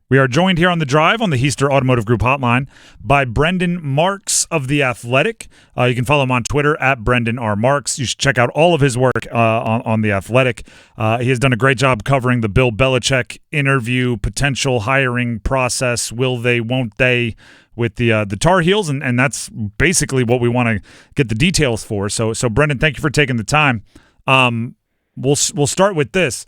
We are joined here on the drive on the Heister Automotive Group hotline by Brendan Marks of The Athletic. You can follow him on Twitter at Brendan R. Marks. You should check out all of his work on The Athletic. He has done a great job covering the Bill Belichick interview, potential hiring process, will they, won't they, with the Tar Heels, and that's basically what we want to get the details for. So Brendan, thank you for taking the time. We'll start with this.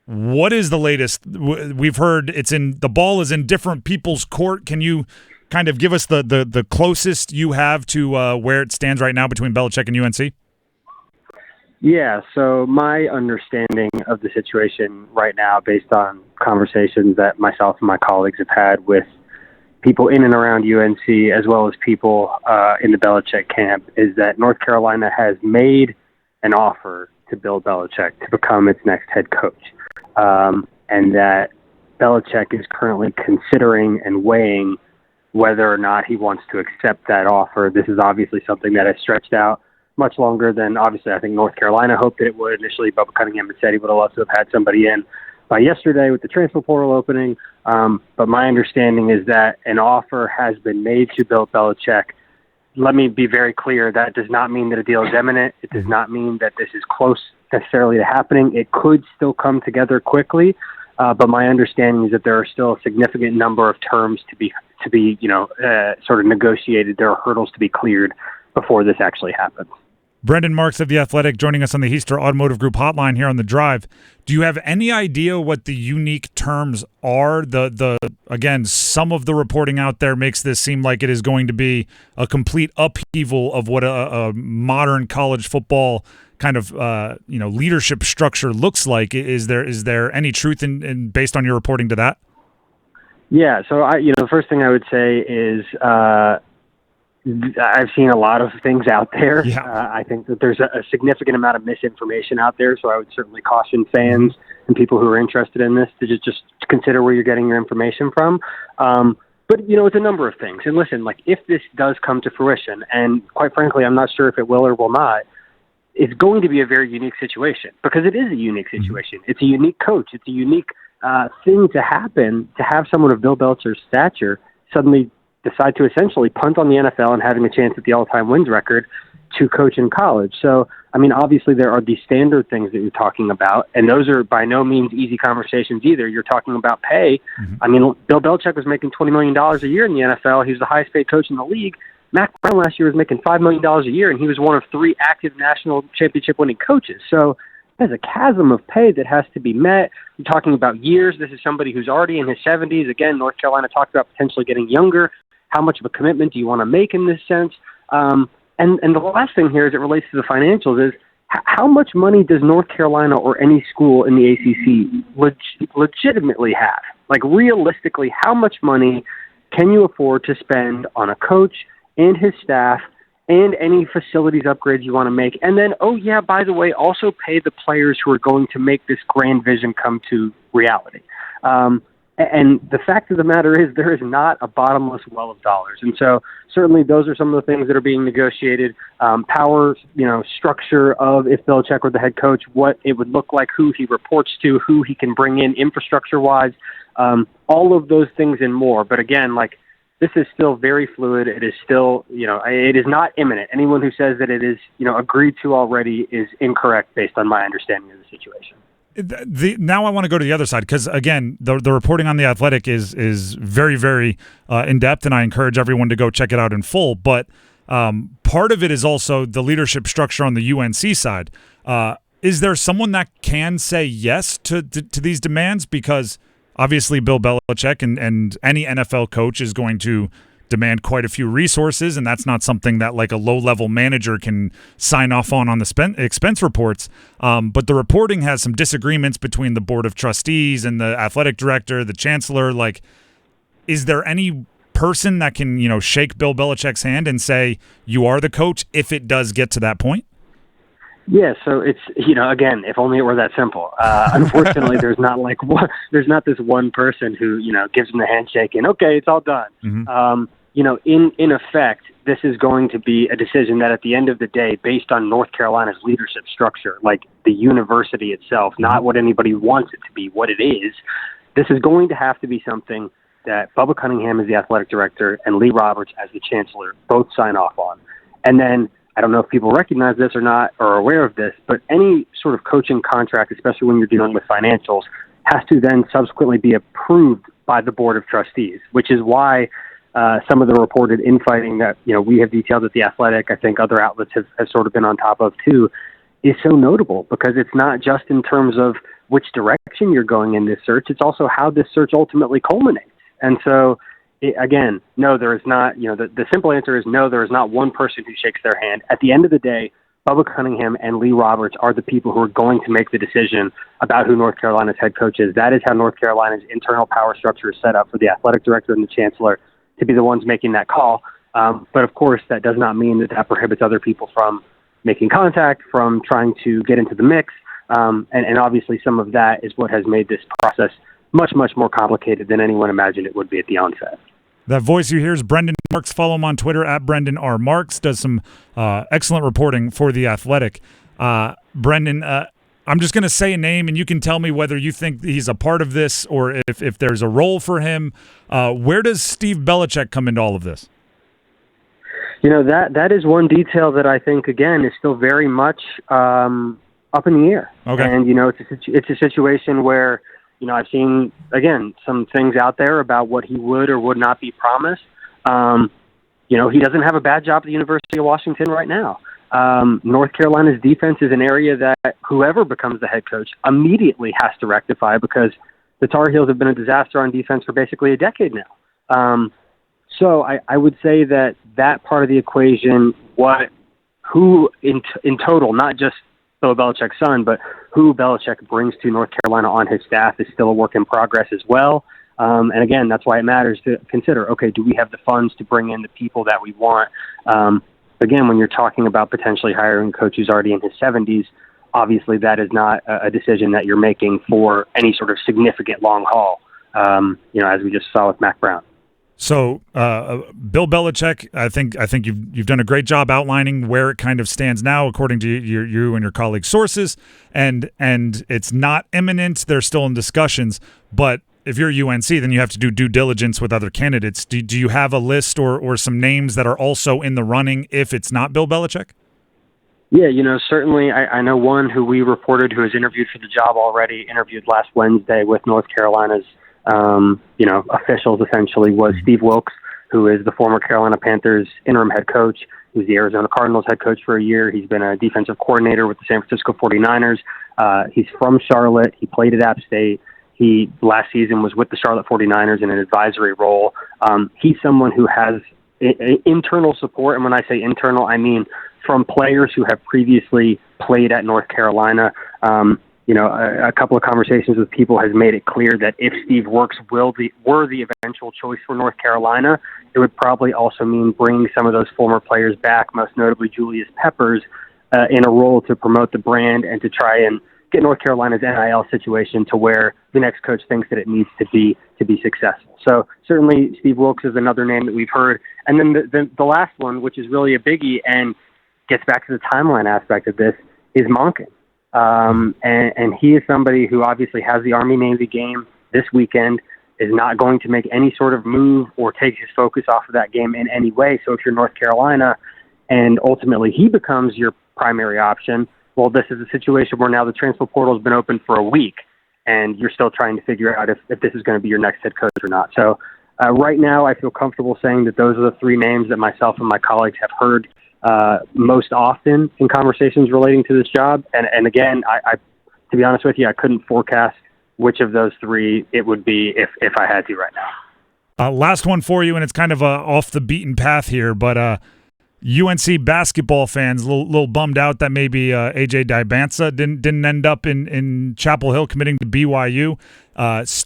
What is the latest? We've heard the ball is in different people's court. Can you kind of give us the closest you have to where it stands right now between Belichick and UNC? Yeah, so my understanding of the situation right now, based on conversations that myself and my colleagues have had with people in and around UNC, as well as people in the Belichick camp, is that North Carolina has made an offer to Bill Belichick to become its next head coach. And that Belichick is currently considering and weighing whether or not he wants to accept that offer. This is obviously something that has stretched out much longer than, obviously, I think North Carolina hoped that it would initially. Bubba Cunningham had said he would have loved to have had somebody in by yesterday with the transfer portal opening. But my understanding is that an offer has been made to Bill Belichick. Let me be very clear. That does not mean that a deal is imminent. It does not mean that this is close necessarily to happening. It could still come together quickly, but my understanding is that there are still a significant number of terms to be sort of negotiated. There are hurdles to be cleared before this actually happens. Brendan Marks of The Athletic joining us on the Heister Automotive Group hotline here on the drive. Do you have any idea what the unique terms are? Again, some of the reporting out there makes this seem like it is going to be a complete upheaval of what a modern college football kind of leadership structure looks like. Is there any truth in based on your reporting to that? Yeah, so the first thing I would say is I've seen a lot of things out there. Yeah. I think that there's a significant amount of misinformation out there, so I would certainly caution fans and people who are interested in this to just consider where you're getting your information from. But, it's a number of things. And listen, if this does come to fruition, and quite frankly, I'm not sure if it will or will not, it's going to be a very unique situation because it is a unique situation. It's a unique coach. It's a unique thing to happen, to have someone of Bill Belichick's stature suddenly decide to essentially punt on the NFL and having a chance at the all-time wins record to coach in college. So, obviously there are the standard things that you're talking about, and those are by no means easy conversations either. You're talking about pay. Bill Belichick was making $20 million a year in the NFL. He was the highest paid coach in the league. Mac Brown last year was making $5 million a year, and he was one of 3 active national championship winning coaches. So there's a chasm of pay that has to be met. You're talking about years. This is somebody who's already in his 70s. Again, North Carolina talked about potentially getting younger. How much of a commitment do you want to make in this sense? And the last thing here as it relates to the financials is how much money does North Carolina or any school in the ACC legitimately have? Realistically, how much money can you afford to spend on a coach and his staff and any facilities upgrades you want to make? And then, by the way, also pay the players who are going to make this grand vision come to reality. And the fact of the matter is there is not a bottomless well of dollars. And so certainly those are some of the things that are being negotiated. Power, structure of if Belichick were the head coach, what it would look like, who he reports to, who he can bring in infrastructure-wise, all of those things and more. But again, this is still very fluid. It is still, it is not imminent. Anyone who says that it is, agreed to already is incorrect based on my understanding of the situation. Now I want to go to the other side because, again, the reporting on The Athletic is very, very in-depth, and I encourage everyone to go check it out in full. But part of it is also the leadership structure on the UNC side. Is there someone that can say yes to these demands? Because obviously Bill Belichick and any NFL coach is going to demand quite a few resources, and that's not something that a low-level manager can sign off on the expense reports. But the reporting has some disagreements between the board of trustees and the athletic director, the chancellor. Is there any person that can, shake Bill Belichick's hand and say, you are the coach if it does get to that point? Yeah, so it's, again, if only it were that simple. Unfortunately, there's not this one person who, gives them the handshake and, okay, it's all done. In effect, this is going to be a decision that at the end of the day, based on North Carolina's leadership structure, the university itself, not what anybody wants it to be, what it is, This is going to have to be something that Bubba Cunningham as the athletic director and Lee Roberts as the chancellor both sign off on. And then, I don't know if people recognize this or not or are aware of this, but any sort of coaching contract, especially when you're dealing with financials, has to then subsequently be approved by the Board of Trustees, which is why some of the reported infighting that we have detailed at The Athletic, I think other outlets have sort of been on top of too, is so notable because it's not just in terms of which direction you're going in this search, it's also how this search ultimately culminates. And so, again, no, there is not, the simple answer is no, there is not one person who shakes their hand. At the end of the day, Bubba Cunningham and Lee Roberts are the people who are going to make the decision about who North Carolina's head coach is. That is how North Carolina's internal power structure is set up for the athletic director and the chancellor to be the ones making that call. But of course, that does not mean that prohibits other people from making contact, from trying to get into the mix. And obviously some of that is what has made this process much, much more complicated than anyone imagined it would be at the onset. That voice you hear is Brendan Marks. Follow him on Twitter at Brendan R. Marks. Does some excellent reporting for The Athletic. Brendan, I'm just going to say a name, and you can tell me whether you think he's a part of this or if there's a role for him. Where does Steve Belichick come into all of this? That is one detail that I think, again, is still very much up in the air. Okay. And, it's a situation where, I've seen, again, some things out there about what he would or would not be promised. He doesn't have a bad job at the University of Washington right now. North Carolina's defense is an area that whoever becomes the head coach immediately has to rectify because the Tar Heels have been a disaster on defense for basically a decade now. So I would say that part of the equation, who in total, not just Bill Belichick's son, but who Belichick brings to North Carolina on his staff is still a work in progress as well. And again, that's why it matters to consider, okay, do we have the funds to bring in the people that we want? Again, when you're talking about potentially hiring a coach who's already in his 70s, obviously that is not a decision that you're making for any sort of significant long haul, as we just saw with Mac Brown. So, Bill Belichick, I think you've done a great job outlining where it kind of stands now, according to you and your colleagues' sources, and it's not imminent. They're still in discussions, but if you're UNC, then you have to do due diligence with other candidates. Do you have a list or some names that are also in the running if it's not Bill Belichick? Yeah, certainly I know one who we reported who has interviewed for the job already, interviewed last Wednesday with North Carolina's officials essentially, was Steve Wilkes, who is the former Carolina Panthers interim head coach. He was the Arizona Cardinals head coach for a year. He's been a defensive coordinator with the San Francisco 49ers. He's from Charlotte. He played at App State. He last season was with the Charlotte 49ers in an advisory role. He's someone who has internal support. And when I say internal, I mean from players who have previously played at North Carolina. A couple of conversations with people has made it clear that if Steve Wilkes were the eventual choice for North Carolina, it would probably also mean bringing some of those former players back, most notably Julius Peppers, in a role to promote the brand and to try and get North Carolina's NIL situation to where the next coach thinks that it needs to be successful. So certainly Steve Wilkes is another name that we've heard. And then the last one, which is really a biggie and gets back to the timeline aspect of this, is Monken. And he is somebody who obviously has the Army-Navy game this weekend, is not going to make any sort of move or take his focus off of that game in any way. So if you're North Carolina and ultimately he becomes your primary option, well, this is a situation where now the transfer portal has been open for a week and you're still trying to figure out if this is going to be your next head coach or not. So right now I feel comfortable saying that those are the three names that myself and my colleagues have heard most often in conversations relating to this job. And again, I to be honest with you, I couldn't forecast which of those three it would be if I had to right now. Last one for you, and it's kind of off the beaten path here, but UNC basketball fans a little bummed out that maybe AJ Dybantsa didn't end up in Chapel Hill committing to BYU.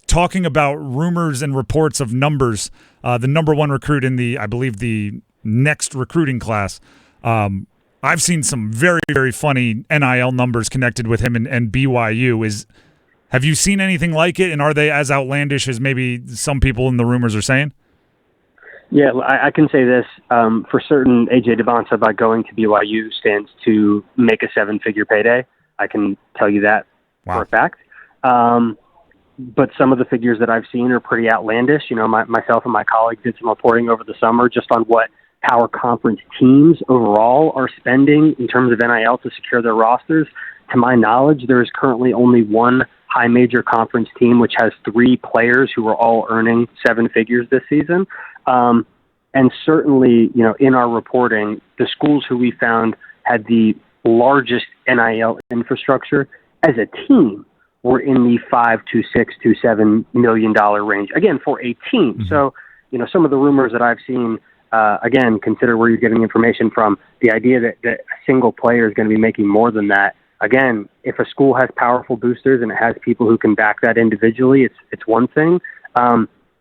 Talking about rumors and reports of numbers, the number one recruit in I believe the next recruiting class. I've seen some very, very funny NIL numbers connected with him and BYU. Have you seen anything like it, and are they as outlandish as maybe some people in the rumors are saying? Yeah, I can say this. For certain, AJ Dybantsa, by going to BYU, stands to make a seven-figure payday. I can tell you that for a fact. but some of the figures that I've seen are pretty outlandish. You know, myself and my colleague did some reporting over the summer just on what power conference teams overall are spending in terms of NIL to secure their rosters. To my knowledge, there is currently only one high major conference team which has 3 players who are all earning 7 figures this season. And certainly, you know, in our reporting, the schools who we found had the largest NIL infrastructure as a team were in the $5 to $6 to $7 million range, again, for a team. Mm-hmm. So, you know, some of the rumors that I've seen, again, consider where you're getting information from. The idea that a single player is going to be making more than that. Again, if a school has powerful boosters and it has people who can back that individually, it's one thing.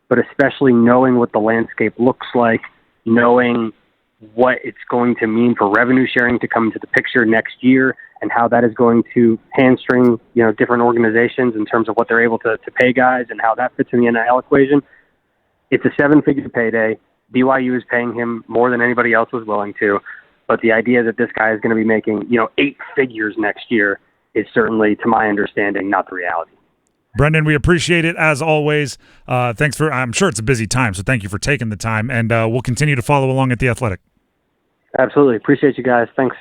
But especially knowing what the landscape looks like, knowing what it's going to mean for revenue sharing to come into the picture next year, and how that is going to hamstring, you know, different organizations in terms of what they're able to pay guys and how that fits in the NIL equation. It's a 7-figure payday. BYU is paying him more than anybody else was willing to. But the idea that this guy is going to be making, you know, 8 figures next year is certainly, to my understanding, not the reality. Brendan, we appreciate it as always. Thanks I'm sure it's a busy time, so thank you for taking the time, and we'll continue to follow along at The Athletic. Absolutely. Appreciate you guys. Thanks.